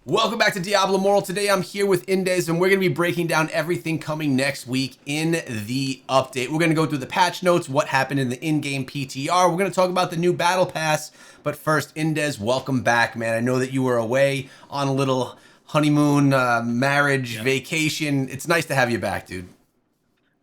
Welcome back to Diablo Immortal. Today I'm here with Indez and we're going to be breaking down everything coming next week in the update. We're going to go through the patch notes, what happened in the in-game PTR. We're going to talk about the new battle pass. But first, Indez, welcome back, man. I know that you were away on a little honeymoon, marriage, vacation. It's nice to have you back, dude.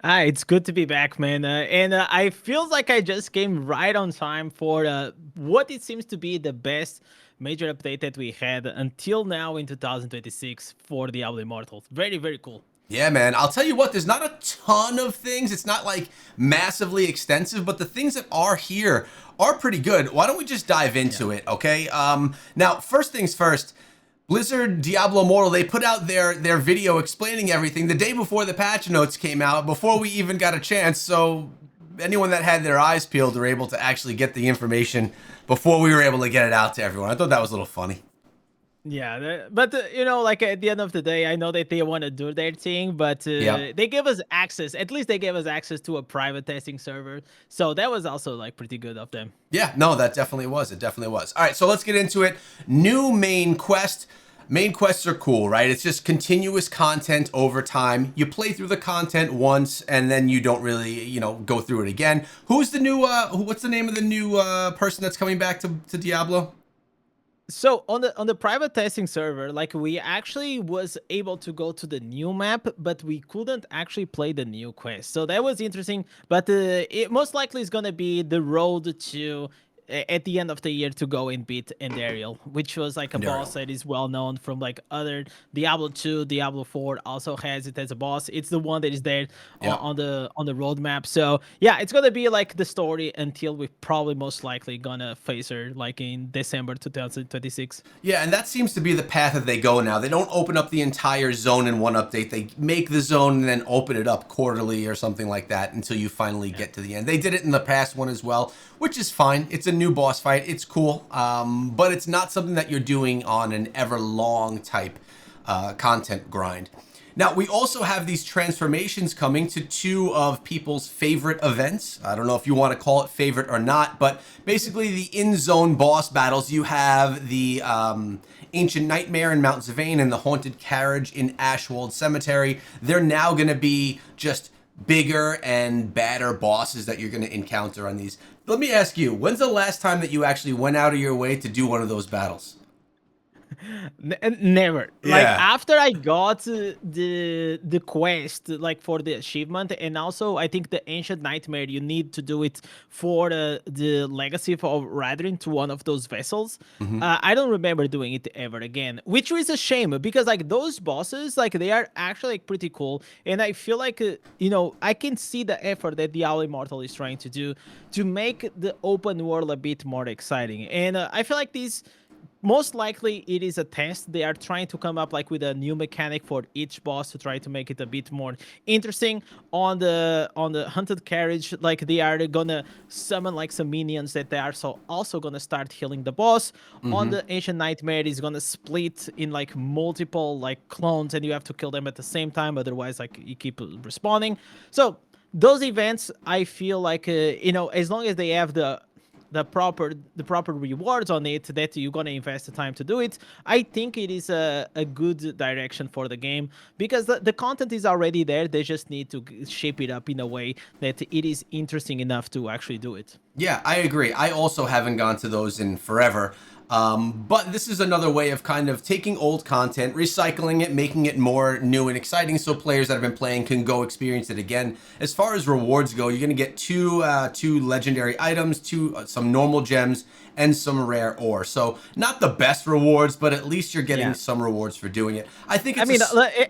It's good to be back, man. And I feel like I just came right on time for what it seems to be the best major update that we had until now in 2026 for Diablo Immortal. Very, very cool. Yeah, man. I'll tell you what, there's not a ton of things. It's not like massively extensive, but the things that are here are pretty good. Why don't we just dive into it, okay? Now, first things first, Blizzard Diablo Immortal, they put out their video explaining everything the day before the patch notes came out, before we even got a chance. So anyone that had their eyes peeled were able to actually get the information before we were able to get it out to everyone. I thought that was a little funny. Yeah, but you know, like at the end of the day, I know that they want to do their thing, but Yeah. they give us access. At least they gave us access to a private testing server, so that was also like pretty good of them. Yeah, no, that definitely was. It definitely was. All right, so let's get into it. New main quest. Main quests are cool, right? It's just continuous content over time. You play through the content once, and then you don't really, go through it again. Who's the new? What's the name of the new person that's coming back to Diablo? So on the private testing server, like we actually was able to go to the new map, but we couldn't actually play the new quest. So that was interesting. But it most likely is gonna be the road to at the end of the year to go and beat Endariel, which was like a boss Daryl. that is well known from like other Diablo 2, Diablo 4 also has it as a boss. It's the one that is there on, Yeah. on the on the roadmap. So yeah, it's gonna be like the story until we probably most likely gonna face her like in December 2026. Yeah, and that seems to be the path that they go now. They don't open up the entire zone in one update. They make the zone and then open it up quarterly or something like that until you finally get to the end. They did it in the past one as well, which is fine. It's a new boss fight. It's cool, but it's not something that you're doing on an ever long type content grind. Now, we also have these transformations coming to two of people's favorite events. I don't know if you want to call it favorite or not, but basically the in-zone boss battles. You have the Ancient Nightmare in Mount Zavane and the Haunted Carriage in Ashwold Cemetery. They're now going to be just bigger and badder bosses that you're going to encounter on these. Let me ask you, when's the last time that you actually went out of your way to do one of those battles? Never. Like Yeah. after I got the quest like for the achievement, and also I think the Ancient Nightmare you need to do it for the Legacy of Radrin to one of those vessels. Hmm. I don't remember doing it ever again, which is a shame because like those bosses like they are actually like, pretty cool, and I feel like I can see the effort that Diablo Immortal is trying to do to make the open world a bit more exciting, and I feel like these most likely it is a test. They are trying to come up like with a new mechanic for each boss to try to make it a bit more interesting. On the hunted carriage, like they are gonna summon like some minions that they are also gonna start healing the boss. On Hmm. the ancient nightmare is gonna split in like multiple like clones, and you have to kill them at the same time, otherwise like you keep respawning. So those events, I feel like as long as they have the proper rewards on it that you're gonna invest the time to do it, I think it is a good direction for the game because the content is already there. They just need to shape it up in a way that it is interesting enough to actually do it. Yeah, I agree. I also haven't gone to those in forever. But this is another way of kind of taking old content, recycling it, making it more new and exciting so players that have been playing can go experience it again. As far as rewards go, you're going to get two legendary items, some normal gems, and some rare ore. So not the best rewards, but at least you're getting Yeah. some rewards for doing it. I think I it's mean,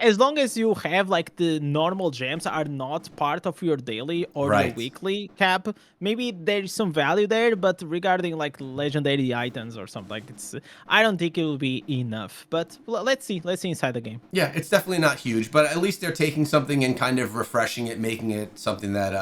as long as you have like the normal gems are not part of your daily or your right. weekly cap, maybe there's some value there. But regarding like legendary items or something, like I don't think it will be enough. But let's see, inside the game. Yeah, it's definitely not huge, but at least they're taking something and kind of refreshing it, making it something that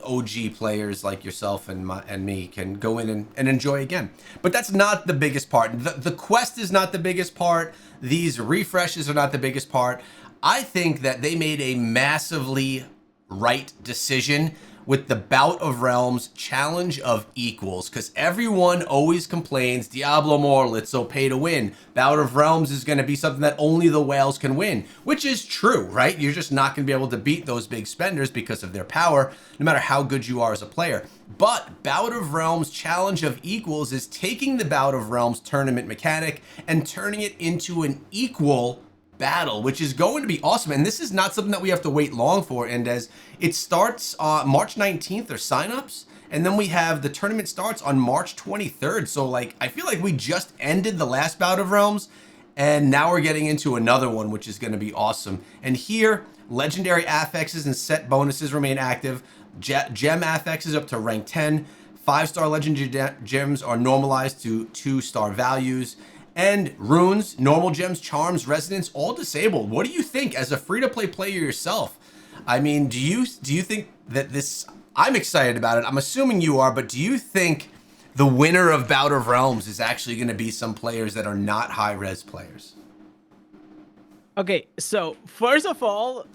OG players like yourself and me can go in and enjoy again. But that's not the biggest part. The quest is not the biggest part. These refreshes are not the biggest part. I think that they made a massively right decision with the Bout of Realms Challenge of Equals, because everyone always complains Diablo Immortal, it's so pay to win. Bout of Realms is going to be something that only the whales can win, which is true, right? You're just not going to be able to beat those big spenders because of their power, no matter how good you are as a player. But Bout of Realms Challenge of Equals is taking the Bout of Realms tournament mechanic and turning it into an equal battle, which is going to be awesome. And this is not something that we have to wait long for. And as it starts March 19th, there's signups. And then we have the tournament starts on March 23rd. So like, I feel like we just ended the last Bout of Realms and now we're getting into another one, which is going to be awesome. And here, legendary affixes and set bonuses remain active. Gem affixes up to rank 10. 5-star legendary gems are normalized to 2-star values. And runes, normal gems, charms, resonance, all disabled. What do you think as a free-to-play player yourself? I mean, do you think that this... I'm excited about it. I'm assuming you are, but do you think the winner of Bout of Realms is actually going to be some players that are not high-res players? Okay, so first of all,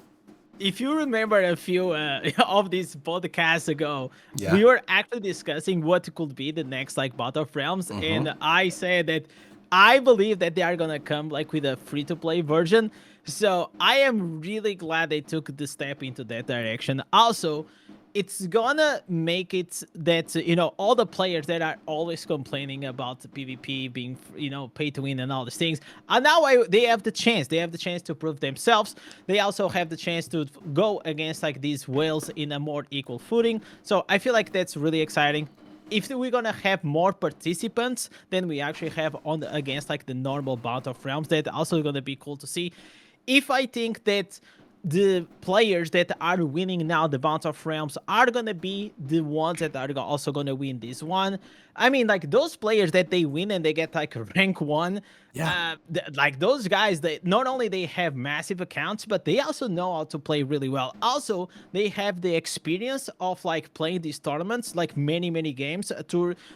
if you remember a few of these podcasts ago, we were actually discussing what could be the next like Battle of Realms, and I said that I believe that they are gonna come like with a free-to-play version. So I am really glad they took the step into that direction. Also, it's gonna make it that all the players that are always complaining about the PvP being pay to win and all these things, and now they have the chance. They have the chance to prove themselves. They also have the chance to go against like these whales in a more equal footing. So I feel like that's really exciting. If we're gonna have more participants than we actually have against like the normal Bout of Realms, that's also gonna be cool to see. If I think that the players that are winning now the Bout of Realms are gonna be the ones that are also gonna win this one. I mean, like those players that they win and they get like rank 1, like those guys, they not only they have massive accounts, but they also know how to play really well. Also, they have the experience of like playing these tournaments, like many games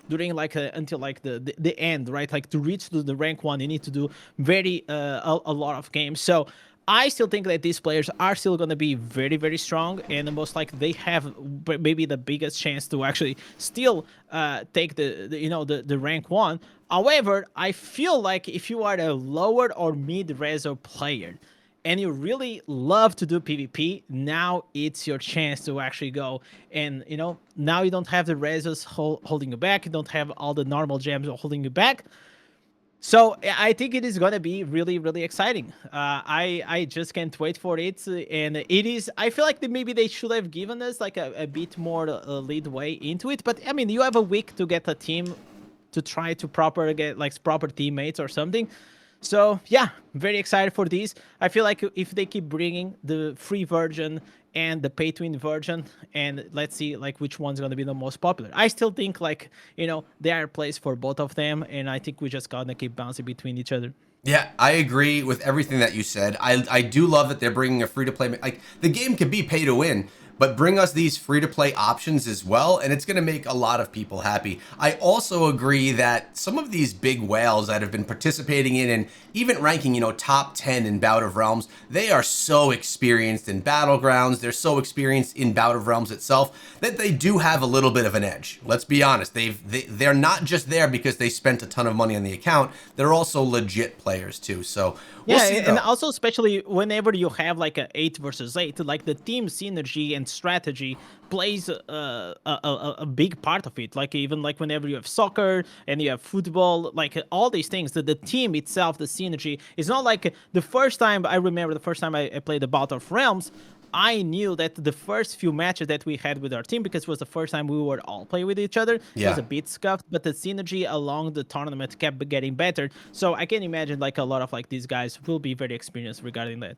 during like until like the end, right? Like to reach to the rank 1, you need to do very a lot of games. So I still think that these players are still going to be very strong, and most likely they have maybe the biggest chance to actually still take the rank 1. However, I feel like if you are a lower or mid-reso player and you really love to do PvP, now it's your chance to actually go and now you don't have the resos holding you back, you don't have all the normal gems holding you back. So I think it is going to be really exciting. I just can't wait for it. And it is, I feel like maybe they should have given us like a bit more lead way into it. But I mean, you have a week to get a team to try to get like proper teammates or something. So yeah, very excited for these. I feel like if they keep bringing the free version and the pay to win version, and let's see like which one's going to be the most popular. I still think like there are plays for both of them, and I think we just gotta keep bouncing between each other. Yeah, I agree with everything that you said. I do love that they're bringing a free-to-play... Like, the game can be pay to win, but bring us these free-to-play options as well, and it's going to make a lot of people happy. I also agree that some of these big whales that have been participating in and even ranking, top 10 in Bout of Realms, they are so experienced in Battlegrounds, they're so experienced in Bout of Realms itself, that they do have a little bit of an edge. Let's be honest, they're not just there because they spent a ton of money on the account, they're also legit players too, so... Yeah, and also especially whenever you have like a 8 versus 8, like the team synergy and strategy plays a big part of it. Like even like whenever you have soccer and you have football, like all these things, the team itself, the synergy, is not like the first time. I remember the first time I played the Battle of Realms, I knew that the first few matches that we had with our team, because it was the first time we were all play with each other, it was a bit scuffed, but the synergy along the tournament kept getting better. So I can imagine like a lot of like these guys will be very experienced regarding that.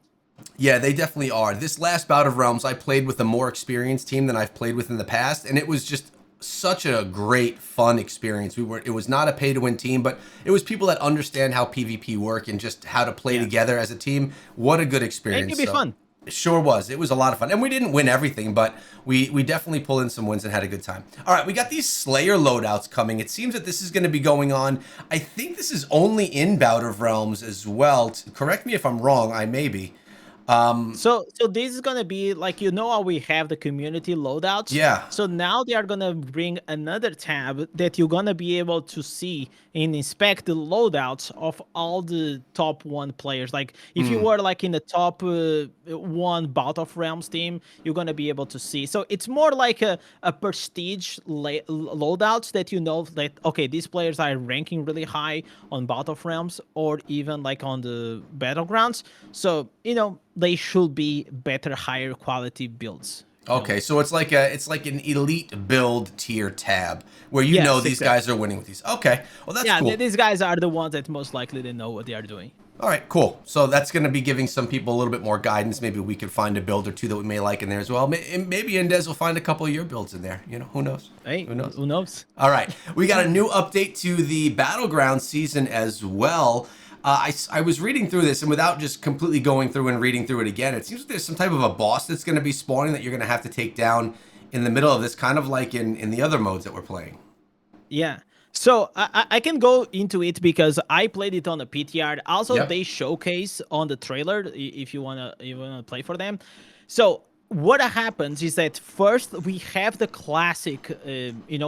Yeah, they definitely are. This last Bout of Realms, I played with a more experienced team than I've played with in the past, and it was just such a great, fun experience. It was not a pay-to-win team, but it was people that understand how PvP work and just how to play together as a team. What a good experience. It could be fun. It sure was. It was a lot of fun. And we didn't win everything, but we definitely pulled in some wins and had a good time. All right, we got these Slayer loadouts coming. It seems that this is going to be going on. I think this is only in Bout of Realms as well. Correct me if I'm wrong. I may be. So this is gonna be like, how we have the community loadouts. Yeah. So now they are gonna bring another tab that you're gonna be able to see and inspect the loadouts of all the top one players. Like if you were like in the top one Battle of Realms team, you're gonna be able to see. So it's more like a prestige loadouts that that okay, these players are ranking really high on Battle of Realms or even like on the Battlegrounds. So they should be better, higher quality builds. Okay, so it's like an elite build tier tab where Yes, these exactly. guys are winning with these. Okay, well that's Yeah, cool. these guys are the ones that most likely they know what they are doing. All right, cool. So that's going to be giving some people a little bit more guidance. Maybe we could find a build or two that we may like in there as well. Maybe Indez will find a couple of your builds in there. Who knows? Hey, Who knows? who knows? All right, we got a new update to the Battleground season as well. I was reading through this, and without just completely going through and reading through it again, it seems like there's some type of a boss that's going to be spawning that you're going to have to take down in the middle of this, kind of like in the other modes that we're playing. Yeah. So I can go into it because I played it on the PTR. Also, Yep. they showcase on the trailer if you wanna play for them. So what happens is that first we have the classic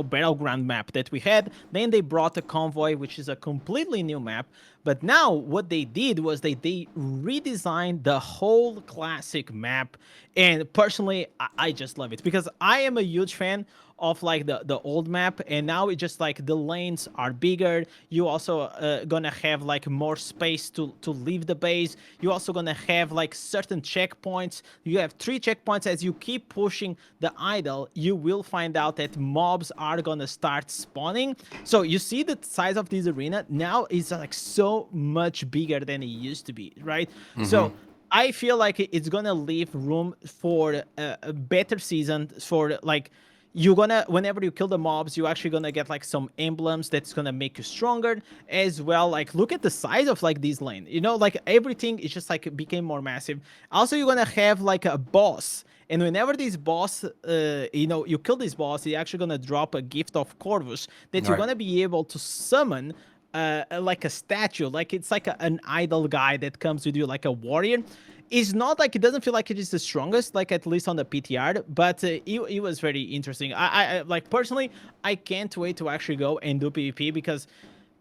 Battleground map that we had. Then they brought the convoy, which is a completely new map. But now what they did was they redesigned the whole classic map. And personally, I just love it because I am a huge fan of like the old map, and now it just like the lanes are bigger. You also gonna have like more space to leave the base. You also gonna have like certain checkpoints. You have 3 checkpoints. As you keep pushing the idol, you will find out that mobs are gonna start spawning. So you see the size of this arena now is like so much bigger than it used to be, right? So I feel like it's gonna leave room for a better season. For like, you're gonna, whenever you kill the mobs, you're actually gonna get like some emblems that's gonna make you stronger as well. Like, look at the size of like this lane, like everything is just like became more massive. Also, you're gonna have like a boss, and whenever this boss you kill this boss, you're actually gonna drop a gift of Corvus that you're Right. gonna be able to summon like a statue. Like, it's like an idol guy that comes with you, like a warrior. It's not like, it doesn't feel like it is the strongest, like at least on the PTR, but it was very interesting. I like, personally, I can't wait to actually go and do PvP because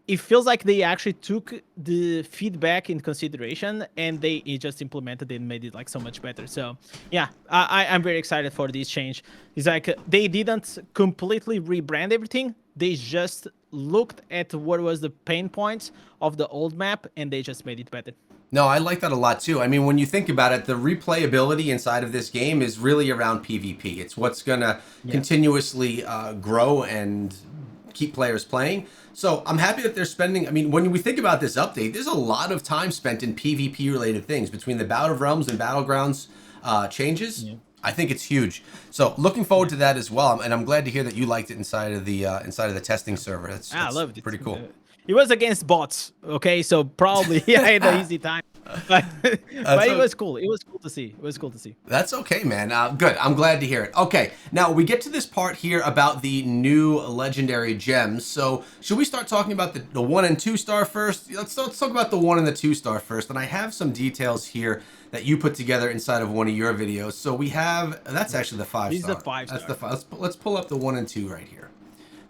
it feels like they actually took the feedback in consideration and they just implemented it and made it like so much better. So yeah, I'm very excited for this change. It's like they didn't completely rebrand everything. They just looked at what was the pain points of the old map and they just made it better. No, I like that a lot too. I mean, when you think about it, the replayability inside of this game is really around PvP. It's what's going to continuously grow and keep players playing. So I'm happy that they're spending. I mean, when we think about this update, there's a lot of time spent in PvP related things between the Battle of Realms and Battlegrounds changes. Yeah. I think it's huge. So looking forward to that as well. And I'm glad to hear that you liked it inside of the testing server. I That's loved it. pretty cool. It was against bots, okay? So probably I had an easy time. But, but it was cool. It was cool to see. It was cool to see. That's okay, man. Good. I'm glad to hear it. Okay, now we get to this part here about the new legendary gems. So should we start talking about the 1 and 2 star first? Let's talk about the 1 and the 2 star first. And I have some details here that you put together inside of one of your videos. So we have, that's actually the 5 This is star. the 5 That's star. the 5. Let's pull up the 1 and 2 right here.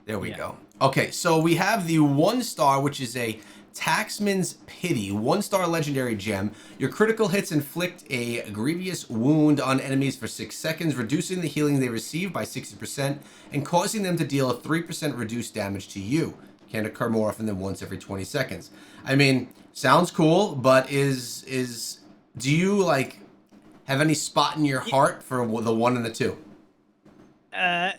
There we Yeah. go. Okay, so we have the 1 star, which is a Taxman's Pity, 1 star legendary gem. Your critical hits inflict a grievous wound on enemies for 6 seconds, reducing the healing they receive by 60% and causing them to deal a 3% reduced damage to you. Can occur more often than once every 20 seconds. I mean, sounds cool, but do you like have any spot in your heart for the 1 and the 2?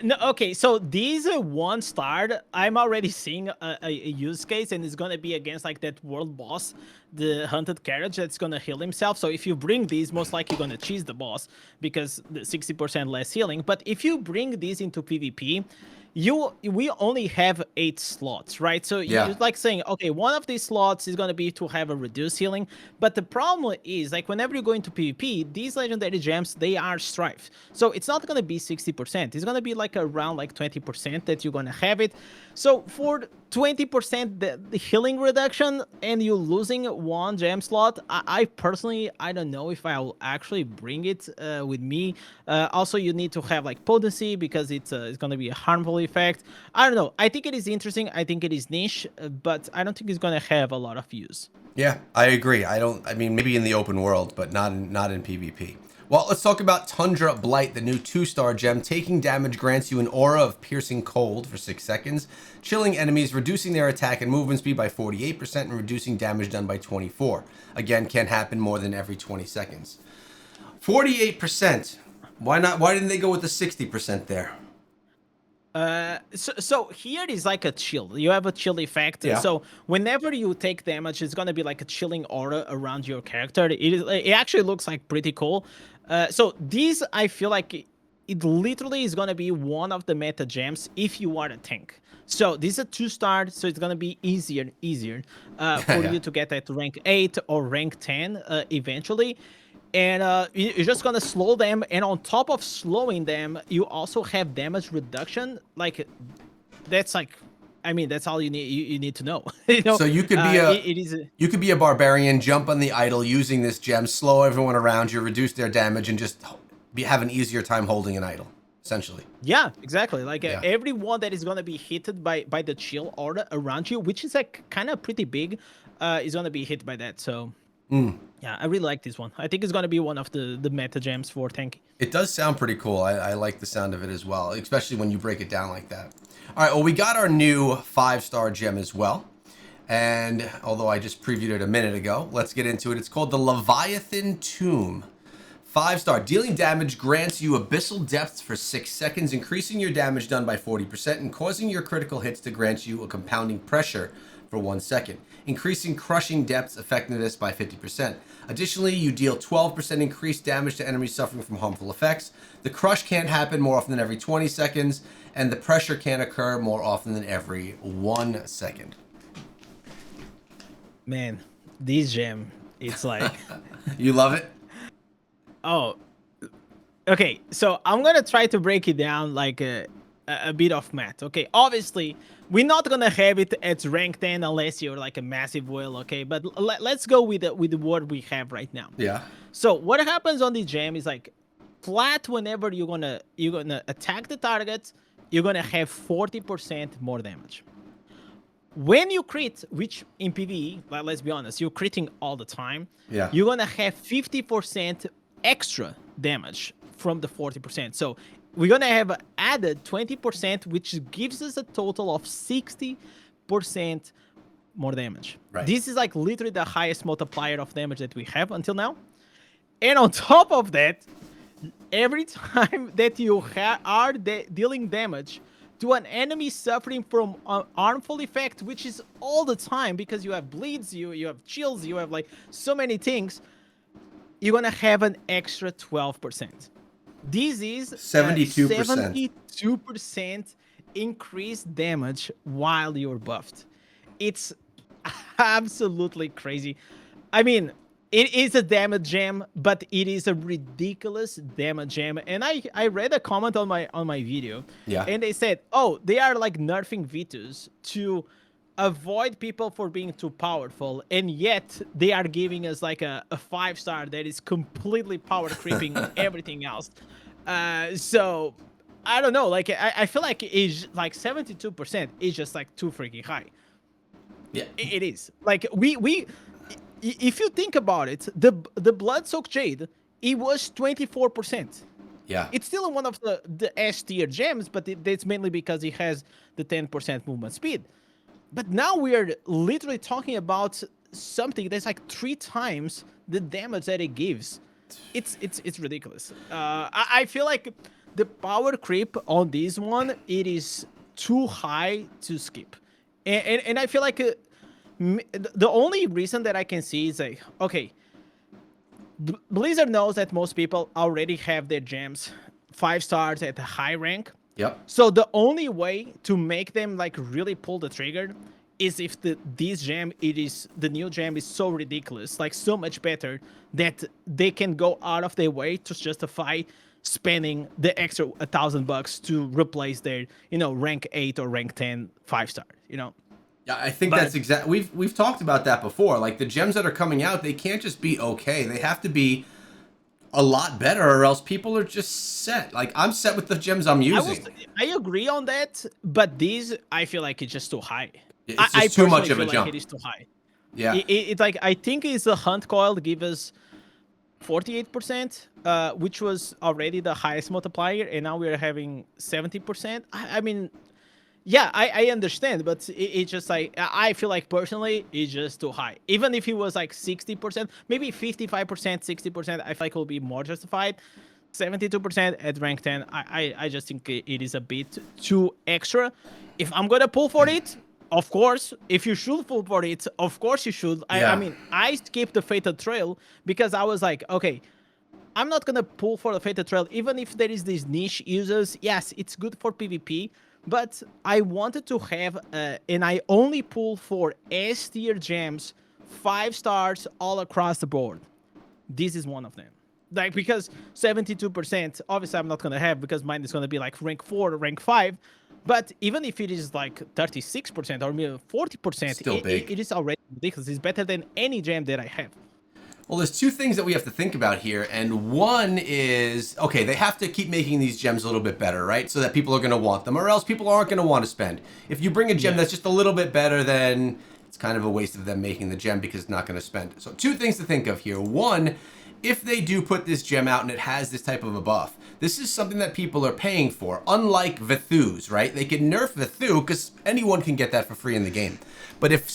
No, okay, so these 1 star, I'm already seeing a use case, and it's gonna be against like that world boss, the hunted carriage that's gonna heal himself. So if you bring these, most likely you're gonna cheese the boss because the 60% less healing. But if you bring these into PvP, we only have 8 slots, right? So Yeah. it's like saying, okay, one of these slots is going to be to have a reduced healing, but the problem is, like, whenever you go into PvP, these legendary gems, they are strife, so it's not going to be 60%. It's going to be like around like 20% that you're going to have it. So for 20% the healing reduction and you losing one gem slot, I personally, I don't know if I'll actually bring it with me. Also, you need to have like potency because it's going to be a harmful effect. I don't know. I think it is interesting. I think it is niche, but I don't think it's going to have a lot of use. Yeah, I agree. I mean, maybe in the open world, but not in PvP. Well, let's talk about Tundra Blight, the new 2-star gem. Taking damage grants you an aura of piercing cold for 6 seconds, chilling enemies, reducing their attack and movement speed by 48%, and reducing damage done by 24. Again, can't happen more than every 20 seconds. 48%. Why not? Why didn't they go with the 60% there? So here is like a chill. You have a chill effect. Yeah. So whenever you take damage, it's gonna be like a chilling aura around your character. It actually looks like pretty cool. So these, I feel like it literally is gonna be one of the meta gems if you are a tank. So this is a 2-star, so it's gonna be easier for Yeah. you to get at rank 8 or rank 10 eventually. And you're just gonna slow them, and on top of slowing them, you also have damage reduction. Like, that's like, I mean, that's all you need. You need to know. So you could be It is. you could be a barbarian, jump on the idol using this gem, slow everyone around you, reduce their damage, and just have an easier time holding an idol, essentially. Yeah, exactly. Like Yeah. everyone that is gonna be hit by the chill aura around you, which is like kind of pretty big, is gonna be hit by that. So. Yeah, I really like this one. I think it's gonna be one of the meta gems for tank. It does sound pretty cool. I like the sound of it as well, especially when you break it down like that. All right, well, we got our new 5-star gem as well. And although I just previewed it a minute ago, let's get into it. It's called the Leviathan Tomb. 5-star. Dealing damage grants you abyssal depths for 6 seconds, increasing your damage done by 40% and causing your critical hits to grant you a compounding pressure for 1 second, increasing crushing depths effectiveness by 50%. Additionally, you deal 12% increased damage to enemies suffering from harmful effects. The crush can't happen more often than every 20 seconds, and the pressure can occur more often than every 1 second. Man, this gem, it's like, You love it? oh, okay. So I'm gonna try to break it down like a bit of math. Okay, obviously we're not gonna have it at rank 10 unless you're like a massive whale. Okay, but let's go with what we have right now. Yeah. So what happens on the gem is like flat. Whenever you're gonna attack the target, you're gonna have 40% more damage. When you crit, which in PvE, like, let's be honest, you're critting all the time. Yeah. You're gonna have 50% extra damage from the 40%. So we're gonna have added 20%, which gives us a total of 60% more damage. Right. This is like literally the highest multiplier of damage that we have until now. And on top of that, every time that you are dealing damage to an enemy suffering from an harmful effect, which is all the time because you have bleeds, you have chills, you have like so many things, you're gonna have an extra 12%. This is 72%. 72% increased damage while you're buffed. It's absolutely crazy. I mean, it is a damage gem, but it is a ridiculous damage gem. And I read a comment on my video, Yeah. and they said, oh, they are like nerfing Vitus to avoid people for being too powerful, and yet they are giving us like a 5-star that is completely power creeping everything else. So I don't know, like I feel like it's like 72% is just like too freaking high. Yeah. It is like we if you think about it, the blood soaked jade, it was 24%. Yeah. It's still one of the S tier gems, but that's mainly because it has the 10% movement speed. But now we are literally talking about something that's like 3 times the damage that it gives. It's ridiculous. I feel like the power creep on this one, it is too high to skip, and I feel like the only reason that I can see is like, okay, Blizzard knows that most people already have their gems 5 stars at a high rank. Yep. So the only way to make them like really pull the trigger is if the new gem is so ridiculous, like so much better that they can go out of their way to justify spending the extra $1,000 to replace their rank 8 or rank 10 5-star. Yeah, I think But that's exact. We've talked about that before. Like the gems that are coming out, they can't just be okay. They have to be a lot better, or else people are just set. Like I'm set with the gems I'm I was using. I agree on that, but these I feel like it's just too high. I, It's I just too much personally of a feel like jump. it is too high. Yeah. It's like I think it's a hunt coil give us 48%, which was already the highest multiplier, and now we're having 70%. I mean, yeah, I understand, but it's just like I feel like personally it's just too high. Even if it was like 60%, maybe 55%, 60%, I feel like it will be more justified. 72% at rank 10, I just think it is a bit too extra. If I'm gonna pull for it, of course, if you should pull for it, of course you should. I Yeah. mean, I skipped the Fated Trail because I was like, okay, I'm not gonna pull for the Fated Trail, even if there is these niche users. Yes, it's good for PvP, but I wanted to have, and I only pull for S tier gems, 5 stars all across the board. This is one of them. Like because 72%, obviously I'm not gonna have because mine is gonna be like rank 4 or rank 5. But even if it is like 36% or maybe 40%, Still big. it is already ridiculous. It's better than any gem that I have. Well, there's two things that we have to think about here, and one is okay, they have to keep making these gems a little bit better, right? So that people are going to want them, or else people aren't going to want to spend. If you bring a gem Yeah. that's just a little bit better, then it's kind of a waste of them making the gem because it's not going to spend. So, two things to think of here. One, if they do put this gem out and it has this type of a buff, this is something that people are paying for. Unlike Vithus, right? They can nerf Vithu because anyone can get that for free in the game. But if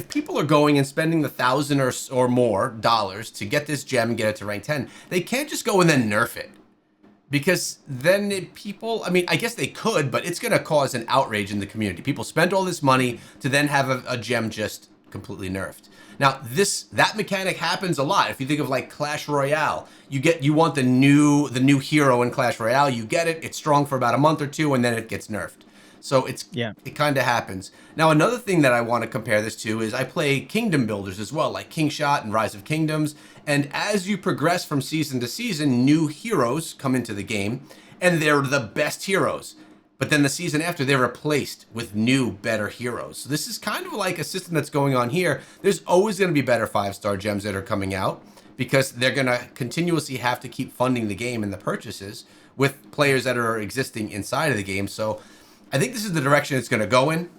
people are going and spending the $1,000 or more dollars to get this gem and get it to rank 10, they can't just go and then nerf it. Because then people, I mean, I guess they could, but it's going to cause an outrage in the community. People spend all this money to then have a gem just completely nerfed. Now, that mechanic happens a lot. If you think of like Clash Royale, you want the new hero in Clash Royale, you get it, it's strong for about a month or two, and then it gets nerfed. So Yeah. it kind of happens. Now, another thing that I want to compare this to is I play Kingdom Builders as well, like Kingshot and Rise of Kingdoms. And as you progress from season to season, new heroes come into the game, and they're the best heroes. But then the season after, they're replaced with new, better heroes. So this is kind of like a system that's going on here. There's always going to be better 5-star gems that are coming out because they're going to continuously have to keep funding the game and the purchases with players that are existing inside of the game. So I think this is the direction it's going to go in.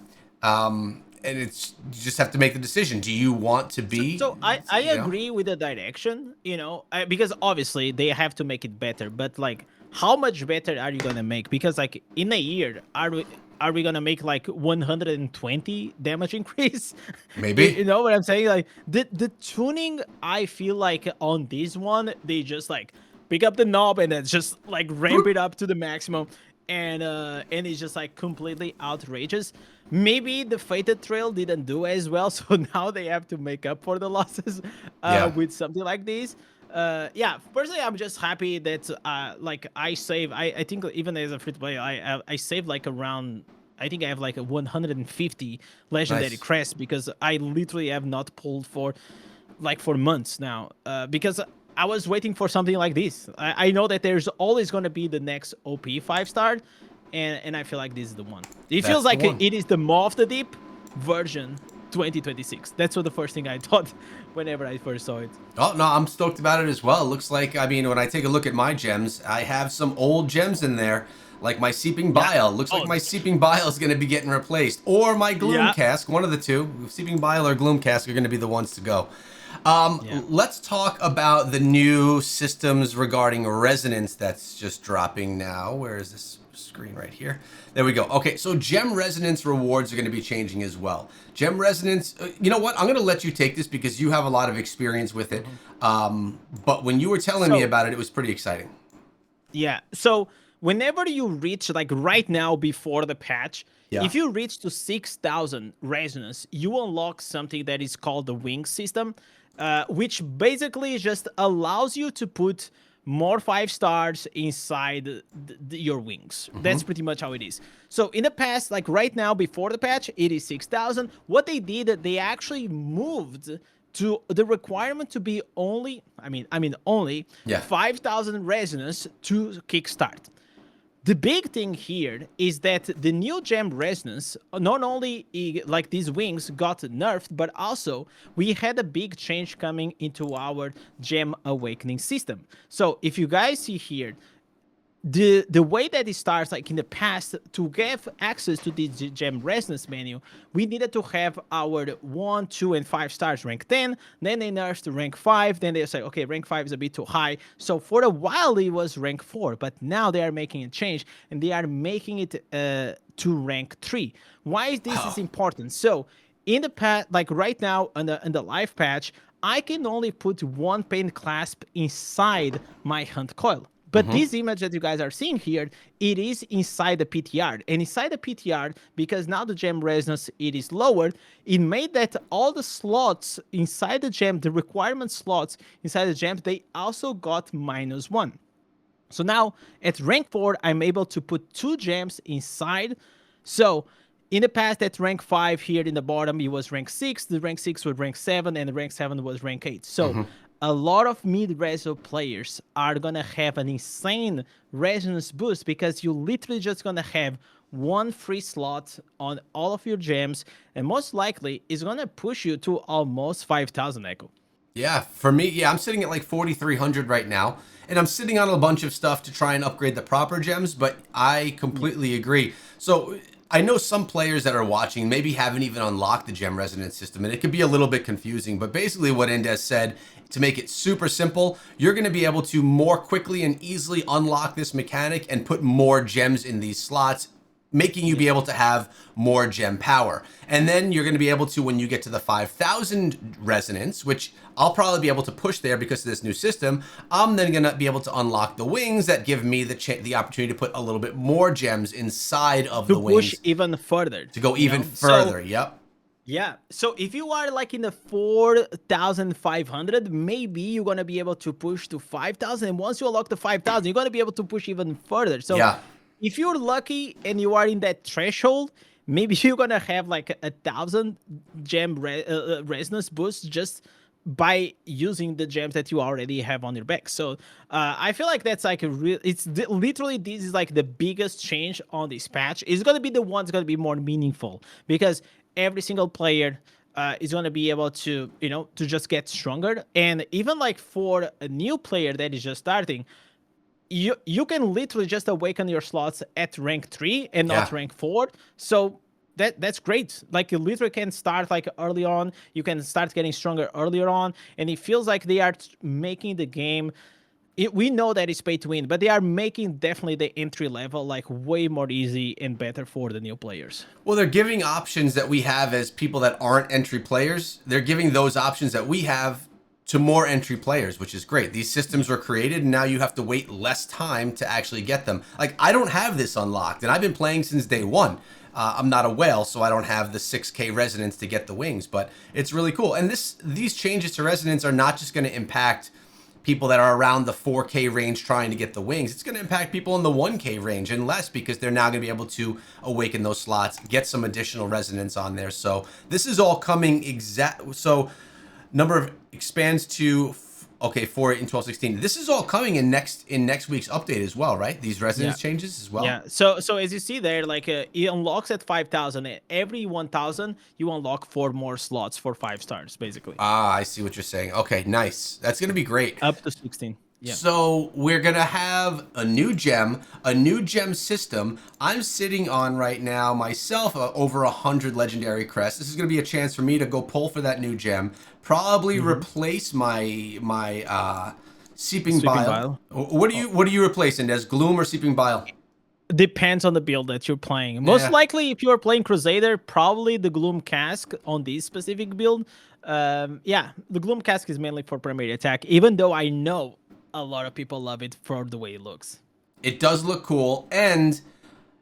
And you just have to make the decision. Do you want to be, So I you know? agree with the direction, because obviously they have to make it better. But like, how much better are you gonna make? Because like in a year, are we gonna make like 120 damage increase? you, Maybe? you know what I'm saying? Like the tuning, I feel like on this one they just like pick up the knob and then just like ramp it up to the maximum, and it's just like completely outrageous. Maybe the Fated Trail didn't do as well, so now they have to make up for the losses Yeah. with something like this. Yeah, personally, I'm just happy that like I save. I think even as a free to play, I save like around. I think I have like a 150 legendary Nice. crests because I literally have not pulled for months now. Because I was waiting for something like this. I know that there's always going to be the next OP 5-star, and I feel like this is the one. It That's feels the like one. it is the Maw of the Deep version 2026. That's what the first thing I thought whenever I first saw it. Oh, no, I'm stoked about it as well. It looks like, I mean, when I take a look at my gems, I have some old gems in there, like my Seeping Yeah. Bile. Looks like Oh, my Seeping Bile is going to be getting replaced. Or my Gloom yeah. Cask, one of the two. Seeping Bile or Gloom Cask are going to be the ones to go. Yeah. Let's talk about the new systems regarding resonance that's just dropping now. Where is this screen right here? There we go. Okay, so gem resonance rewards are going to be changing as well. Gem resonance, you know what? I'm going to let you take this because you have a lot of experience with it. But when you were telling me So about it, it was pretty exciting. yeah. So whenever you reach like right now before the patch, Yeah. if you reach to 6,000 resonance, you unlock something that is called the wing system, which basically just allows you to put more 5 stars inside your wings. That's pretty much how it is. So in the past, like right now, before the patch, it is 6,000. What they did, they actually moved to the requirement to be only, only Yeah. 5,000 resonance to kickstart. The big thing here is that the new gem resonance, not only like these wings got nerfed, but also we had a big change coming into our gem awakening system. So if you guys see here, the way that it starts, like in the past, to get access to the gem resonance menu, we needed to have our 1, 2, and 5 stars rank 10. Then they nerfed to rank 5. Then they say, okay, rank 5 is a bit too high. So for a while it was rank 4, but now they are making a change and they are making it to rank 3. Why is this is important? So in the past, like right now in the live patch, I can only put 1 paint clasp inside my hunt coil. But this image that you guys are seeing here, it is inside the PTR. And inside the PTR, because now the gem resonance, it is lowered, it made that all the slots inside the gem, the requirement slots inside the gem, they also got -1. So now at rank 4, I'm able to put 2 gems inside. So in the past, at rank 5 here in the bottom, it was rank 6. The rank 6 was rank 7, and the rank 7 was rank 8. So a lot of mid-reso players are going to have an insane resonance boost because you literally just going to have 1 free slot on all of your gems, and most likely it's going to push you to almost 5,000 Echo. Yeah, for me, yeah, I'm sitting at like 4,300 right now, and I'm sitting on a bunch of stuff to try and upgrade the proper gems, but I completely agree. So I know some players that are watching maybe haven't even unlocked the gem resonance system, and it could be a little bit confusing, but basically what Indes said, to make it super simple, you're going to be able to more quickly and easily unlock this mechanic and put more gems in these slots, making you be able to have more gem power. And then you're going to be able to, when you get to the 5,000 resonance, which I'll probably be able to push there because of this new system, I'm then going to be able to unlock the wings that give me the opportunity to put a little bit more gems inside of the wings. To push even further. To go even further, yep. Yeah, so if you are like in the 4,500, maybe you're going to be able to push to 5,000. And once you unlock the 5,000, you're going to be able to push even further. So if you're lucky and you are in that threshold, maybe you're going to have like 1,000 gem resonance boost just by using the gems that you already have on your back. So I feel like that's like a real, literally, this is like the biggest change on this patch. It's going to be the one that's going to be more meaningful because every single player is going to be able to, to just get stronger. And even like for a new player that is just starting, you can literally just awaken your slots at rank 3 and not rank 4. So that's great. Like you literally can start like early on. You can start getting stronger earlier on. And it feels like they are making the game, we know that it's pay to win, but they are making definitely the entry level like way more easy and better for the new players. Well, they're giving options that we have as people that aren't entry players. They're giving those options that we have to more entry players, which is great. These systems were created and now you have to wait less time to actually get them. Like I don't have this unlocked and I've been playing since day 1. I'm not a whale, so I don't have the 6K resonance to get the wings, but it's really cool. And these changes to resonance are not just going to impact people that are around the 4K range trying to get the wings. It's going to impact people in the 1K range and less because they're now going to be able to awaken those slots, get some additional resonance on there. So this is all coming so number of expands to 4, 8, and 12, 16. This is all coming in next week's update as well, right? These resonance changes as well. Yeah. So as you see there, like it unlocks at 5,000. Every 1,000, you unlock 4 more slots for 5 stars, basically. Ah, I see what you're saying. Okay, nice. That's gonna be great. Up to 16. Yeah. So we're gonna have a new gem system. I'm sitting on right now myself over 100 legendary crests. This is gonna be a chance for me to go pull for that new gem. Probably replace my seeping bile. What do you replace, Indes? Gloom or seeping bile? Depends on the build that you're playing. Most likely, if you are playing Crusader, probably the Gloom Cask on this specific build. The Gloom Cask is mainly for primary attack, even though I know a lot of people love it for the way it looks. It does look cool, and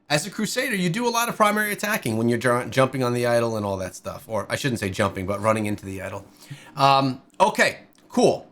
as a Crusader, you do a lot of primary attacking when you're jumping on the idol and all that stuff. Or I shouldn't say jumping, but running into the idol. Okay, cool.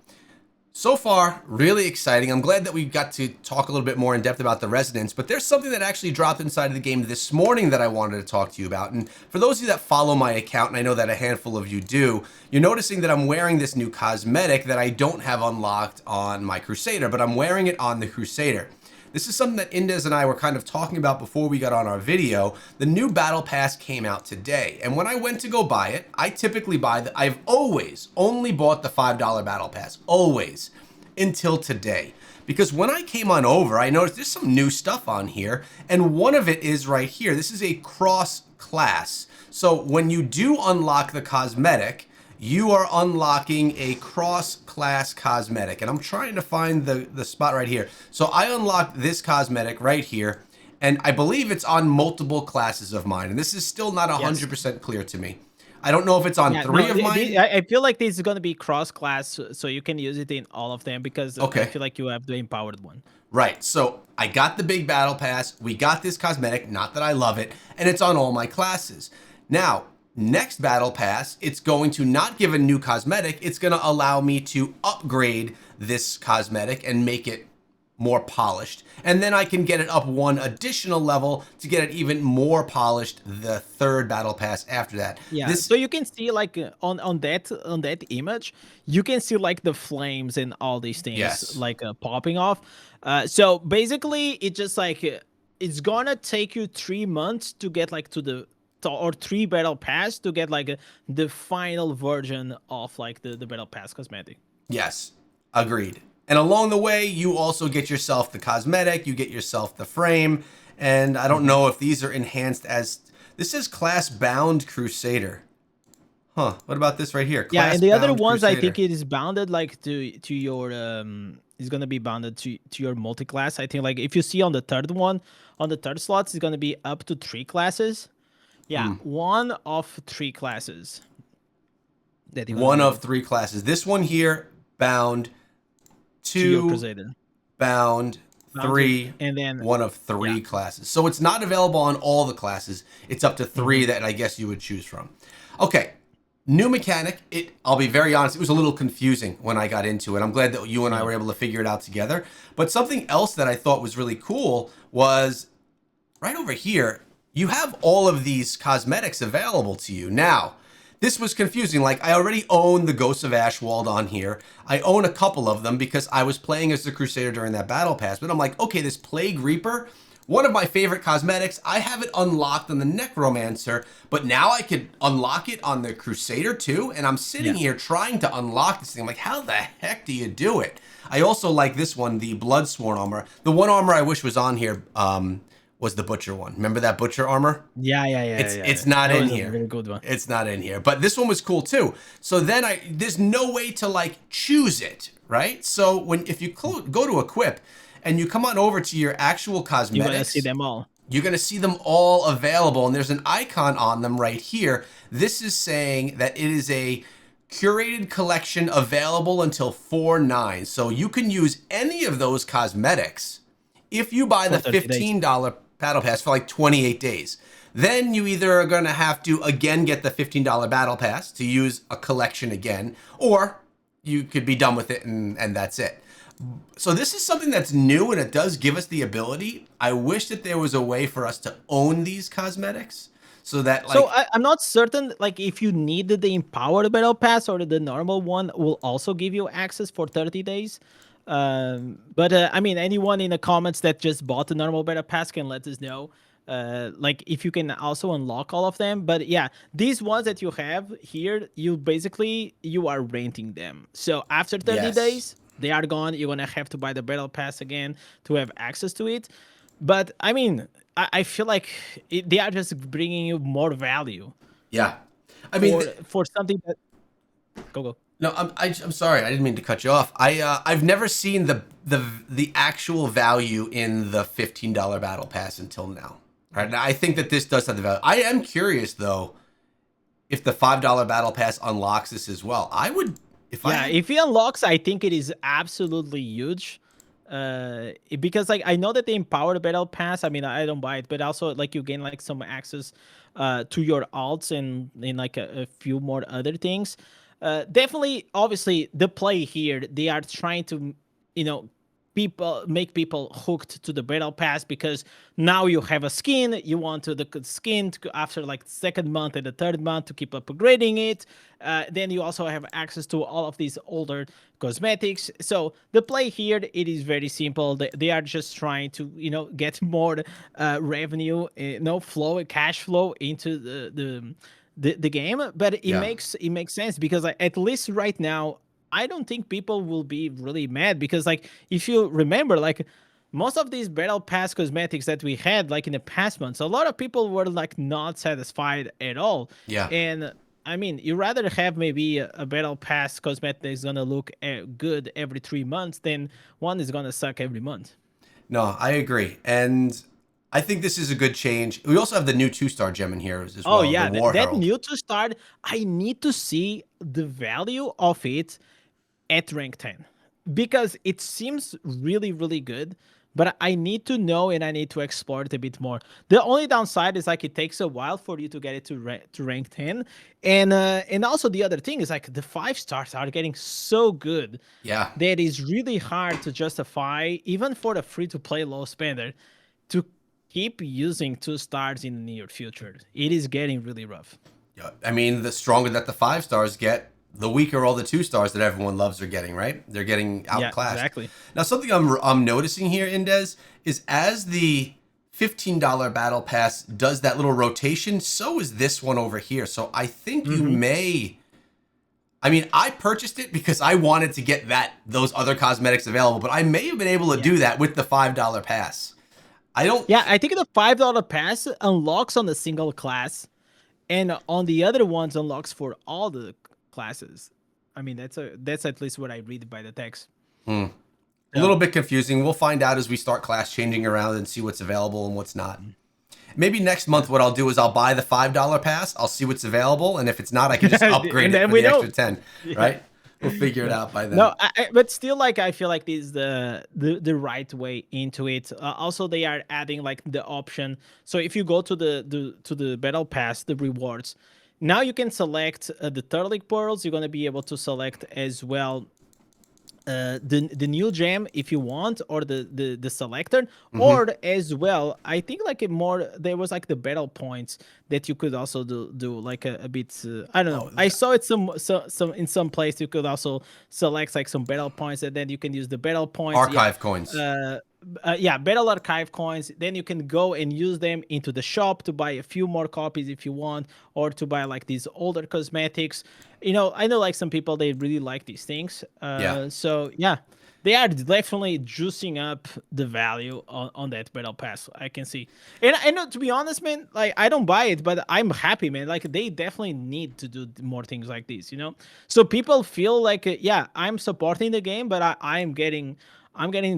So far, really exciting. I'm glad that we got to talk a little bit more in depth about the Resonance, but there's something that actually dropped inside of the game this morning that I wanted to talk to you about. And for those of you that follow my account, and I know that a handful of you do, you're noticing that I'm wearing this new cosmetic that I don't have unlocked on my Crusader, but I'm wearing it on the Crusader. This is something that Indez and I were kind of talking about before we got on our video. The new Battle Pass came out today, and when I went to go buy it, I typically I've always only bought the $5 Battle Pass, always, until today. Because when I came on over, I noticed there's some new stuff on here, and one of it is right here. This is a cross class. So when you do unlock the cosmetic, you are unlocking a cross-class cosmetic. And I'm trying to find the spot right here. So I unlocked this cosmetic right here, and I believe it's on multiple classes of mine. And this is still not 100% clear to me. I don't know if it's on three of mine. I feel like this is going to be cross-class, so you can use it in all of them, because I feel like you have the empowered one. Right, so I got the big battle pass, we got this cosmetic, not that I love it, and it's on all my classes. Now, next battle pass, it's going to not give a new cosmetic, it's going to allow me to upgrade this cosmetic and make it more polished. And then I can get it up one additional level to get it even more polished the third battle pass after that. Yeah, so you can see like on that image, you can see like the flames and all these things like popping off. So basically it just like it's gonna take you 3 months to get like to the or 3 battle pass to get like the final version of like the battle pass cosmetic. Yes, agreed. And along the way, you also get yourself the cosmetic, you get yourself the frame, and I don't know if these are enhanced as... This is Class Bound Crusader. Huh, what about this right here? Class and the other ones, Crusader. I think it is bounded like to your... It's going to be bounded to your multi-class. I think like if you see on the third one, on the third slots, it's going to be up to 3 classes. Yeah, one of 3 classes. One of 3 classes. This one here, bound... 2 bound, 3, and then one of 3 classes. So it's not available on all the classes. It's up to 3 that I guess you would choose from. Okay, new mechanic. I'll be very honest, it was a little confusing when I got into it. I'm glad that you and I were able to figure it out together. But something else that I thought was really cool was right over here, you have all of these cosmetics available to you. Now, this was confusing. Like, I already own the Ghosts of Ashwald on here. I own a couple of them because I was playing as the Crusader during that battle pass. But I'm like, okay, this Plague Reaper, one of my favorite cosmetics. I have it unlocked on the Necromancer, but now I could unlock it on the Crusader too. And I'm sitting here trying to unlock this thing. I'm like, how the heck do you do it? I also like this one, the Bloodsworn armor. The one armor I wish was on here, was the Butcher one. Remember that Butcher armor? Yeah. It's not in here. Very good one. It's not in here. But this one was cool too. So then there's no way to like choose it, right? So if you go to equip and you come on over to your actual cosmetics, you're gonna see them all. You're gonna see them all available, and there's an icon on them right here. This is saying that it is a curated collection available until 4/9. So you can use any of those cosmetics if you buy the $15 Battle Pass for like 28 days. Then you either are going to have to again get the $15 Battle Pass to use a collection again, or you could be done with it and that's it. So this is something that's new, and it does give us the ability. I wish that there was a way for us to own these cosmetics so that like... So I'm not certain like if you needed the empowered Battle Pass or the normal one will also give you access for 30 days. But I mean, anyone in the comments that just bought the normal Battle Pass can let us know, like if you can also unlock all of them. But yeah, these ones that you have here, you are renting them. So after 30 days, they are gone. You're gonna have to buy the Battle Pass again to have access to it. But I mean, I feel like they are just bringing you more value. Yeah, I mean, for something that go. No, I'm sorry. I didn't mean to cut you off. I've never seen the actual value in the $15 Battle Pass until now. Right? Now, I think that this does have the value. I am curious though, if the $5 Battle Pass unlocks this as well. I would, if it unlocks, I think it is absolutely huge. Because like I know that they empower the Battle Pass. I mean, I don't buy it, but also like you gain like some access to your alts and in like a few more other things. Definitely, obviously, the play here, they are trying to, you know, make people hooked to the battle pass, because now you have a skin, you want to the skin to, after like the second month and the third month, to keep upgrading it. Then you also have access to all of these older cosmetics. So the play here, it is very simple. They are just trying to, get more revenue, flow, cash flow into the game. But Yeah. it makes sense, because like, at least right now, I don't think people will be really mad, because like, if you remember, like, most of these battle pass cosmetics that we had like in the past months, a lot of people were like not satisfied at all. Yeah. And I mean, you rather have maybe a battle pass cosmetic that's gonna look good every 3 months than one is gonna suck every month. No, I agree. And I think this is a good change. We also have the new 2-star gem in here as Oh well, the yeah, War that Herald. new to start, I need to see the value of it at rank 10, because it seems really really good, but I need to know and I need to explore it a bit more. The only downside is like it takes a while for you to get it to rank 10. And also the other thing is like the 5 stars are getting so good Yeah. that is really hard to justify, even for the free to play low spender, to keep using 2 stars in the near future. It is getting really rough. Yeah. I mean, the stronger that the 5 stars get, the weaker all the 2 stars that everyone loves are getting, right? They're getting Yeah, outclassed. exactly. Now, something I'm noticing here, Indez, is as the $15 battle pass does that little rotation, so is this one over here. So I think you Hmm. may. I mean, I purchased it because I wanted to get those other cosmetics available, but I may have been able to Yeah. do that with the $5 pass. I don't. Yeah, I think the $5 pass unlocks on the single class, and on the other ones unlocks for all the classes. I mean, that's at least what I read by the text. Hmm. A little So bit confusing. We'll find out as we start class changing around and see what's available and what's not. Maybe next month, what I'll do is I'll buy the $5 pass. I'll see what's available, and if it's not, I can just upgrade and it then for we the know. extra 10. Yeah. Right? We'll figure it No, out by then. no, but still, like I feel like this is the right way into it. Also, they are adding like the option. So if you go to the battle pass, the rewards, now you can select the Turtleic pearls. You're gonna be able to select as well the new gem if you want, or the selector, Mm-hmm. or as well, I think like a more, there was like the battle points that you could also do like a bit, I don't Oh, know, I saw it some in some place you could also select like some battle points, and then you can use the battle points. Yeah. archive coins. uh yeah, battle archive coins, then you can go and use them into the shop to buy a few more copies if you want, or to buy like these older cosmetics. I know like some people, they really like these things. Yeah. So yeah, they are definitely juicing up the value on that battle pass, I can see. And I know, to be honest, man, like I don't buy it, but I'm happy, man. Like they definitely need to do more things like this. So people feel like, yeah, I'm supporting the game, but I'm getting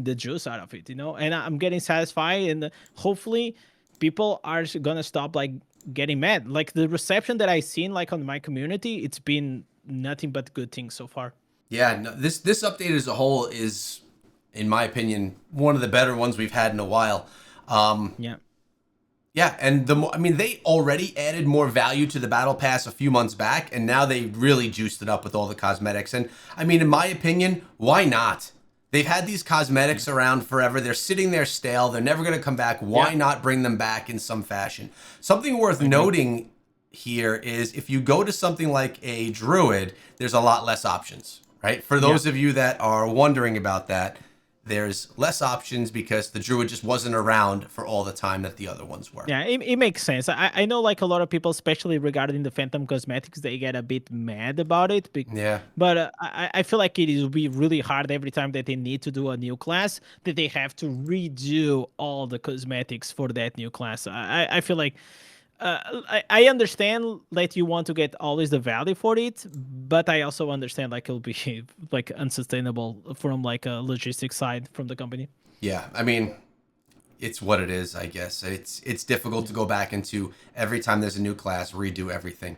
the juice out of it, and I'm getting satisfied, and hopefully people are gonna stop like getting mad. Like the reception that I seen like on my community, it's been nothing but good things so far. Yeah. No, this update as a whole is, in my opinion, one of the better ones we've had in a while. Um, Yeah. Yeah, and I mean, they already added more value to the battle pass a few months back, and now they really juiced it up with all the cosmetics. And I mean, in my opinion, why not? They've had these cosmetics around forever. They're sitting there stale. They're never going to come back. Why Yeah. not bring them back in some fashion? Something worth Agree. noting here is if you go to something like a druid, there's a lot less options, right? For Yeah. those of you that are wondering about that, there's less options because the druid just wasn't around for all the time that the other ones were. Yeah, it makes sense. I know like a lot of people, especially regarding the Phantom Cosmetics, they get a bit mad about it. Yeah. But I feel like it will be really hard every time that they need to do a new class, that they have to redo all the cosmetics for that new class. I feel like I understand that you want to get always the value for it, but I also understand like it'll be like unsustainable from like a logistics side from the company. Yeah. I mean, it's what it is, I guess. It's difficult to go back into every time there's a new class, redo everything.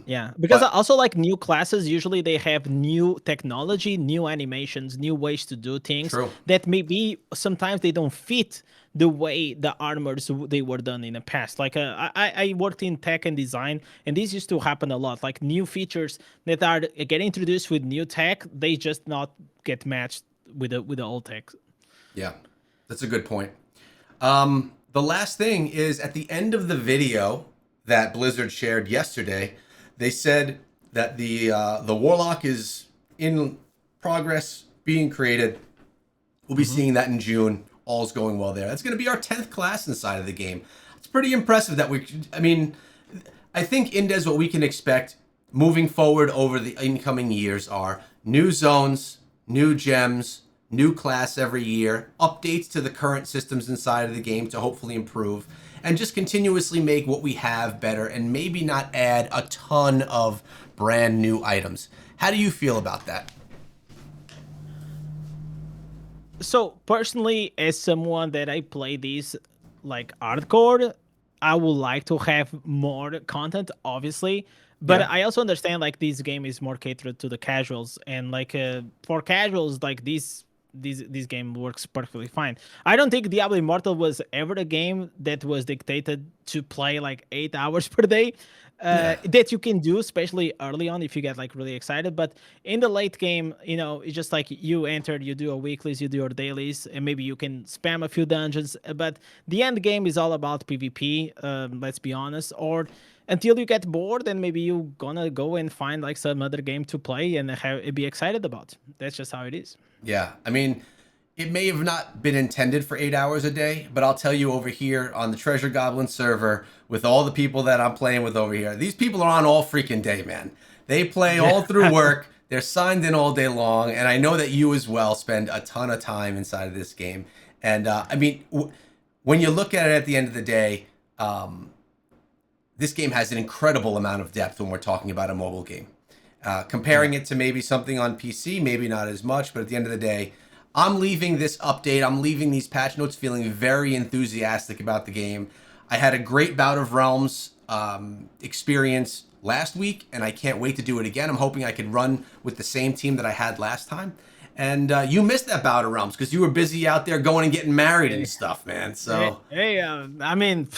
Yeah, because But also like new classes, usually they have new technology, new animations, new ways to do things true. that maybe sometimes they don't fit the way the armors they were done in the past. Like I worked in tech and design, and this used to happen a lot. Like new features that are get introduced with new tech, they just not get matched with the old tech. Yeah, that's a good point. The last thing is at the end of the video that Blizzard shared yesterday, they said that the Warlock is in progress, being created. We'll be Hmm. seeing that in June. All's going well there. That's going to be our 10th class inside of the game. It's pretty impressive that we. I mean, I think Indez, what we can expect moving forward over the incoming years are new zones, new gems, new class every year, updates to the current systems inside of the game to hopefully improve, and just continuously make what we have better and maybe not add a ton of brand new items. How do you feel about that? So personally, as someone that I play these like hardcore, I would like to have more content, obviously. But Yeah. I also understand like this game is more catered to the casuals, and like for casuals, like this game works perfectly fine. I don't think Diablo Immortal was ever a game that was dictated to play like 8 hours per day. Yeah. That you can do, especially early on if you get like really excited. But in the late game, it's just like you entered, you do your weeklies, you do your dailies, and maybe you can spam a few dungeons. But the end game is all about PvP. Let's be honest. Or until you get bored, and maybe you gonna go and find like some other game to play and be excited about. That's just how it is. Yeah. I mean, it may have not been intended for 8 hours a day, but I'll tell you over here on the Treasure Goblin server with all the people that I'm playing with over here, these people are on all freaking day, man. They play all through work. They're signed in all day long, and I know that you as well spend a ton of time inside of this game. And I mean, when you look at it at the end of the day, this game has an incredible amount of depth when we're talking about a mobile game. Comparing it to maybe something on PC, maybe not as much, but at the end of the day, I'm leaving this update, I'm leaving these patch notes feeling very enthusiastic about the game. I had a great bout of Realms experience last week, and I can't wait to do it again. I'm hoping I can run with the same team that I had last time. And you missed that bout of Realms because you were busy out there going and getting married and stuff, man. So. Hey, I mean,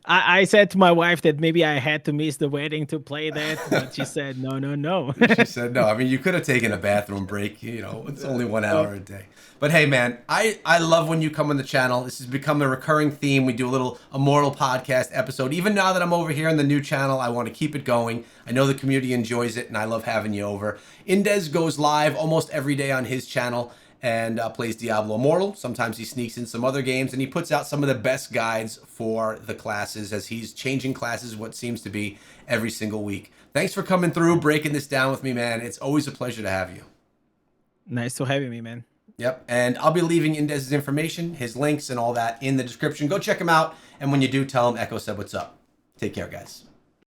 I said to my wife that maybe I had to miss the wedding to play that, but she said no, no, no. She said no. I mean, you could have taken a bathroom break. It's only 1 hour a day. But hey, man, I love when you come on the channel. This has become a recurring theme. We do a little Immortal podcast episode. Even now that I'm over here in the new channel, I want to keep it going. I know the community enjoys it, and I love having you over. Indez goes live almost every day on his channel and plays Diablo Immortal. Sometimes he sneaks in some other games, and he puts out some of the best guides for the classes as he's changing classes what seems to be every single week. Thanks for coming through, breaking this down with me, man. It's always a pleasure to have you. Nice to have you, man. Yep, and I'll be leaving Indez's information, his links, and all that in the description. Go check him out, and when you do, tell him Echo said what's up. Take care, guys.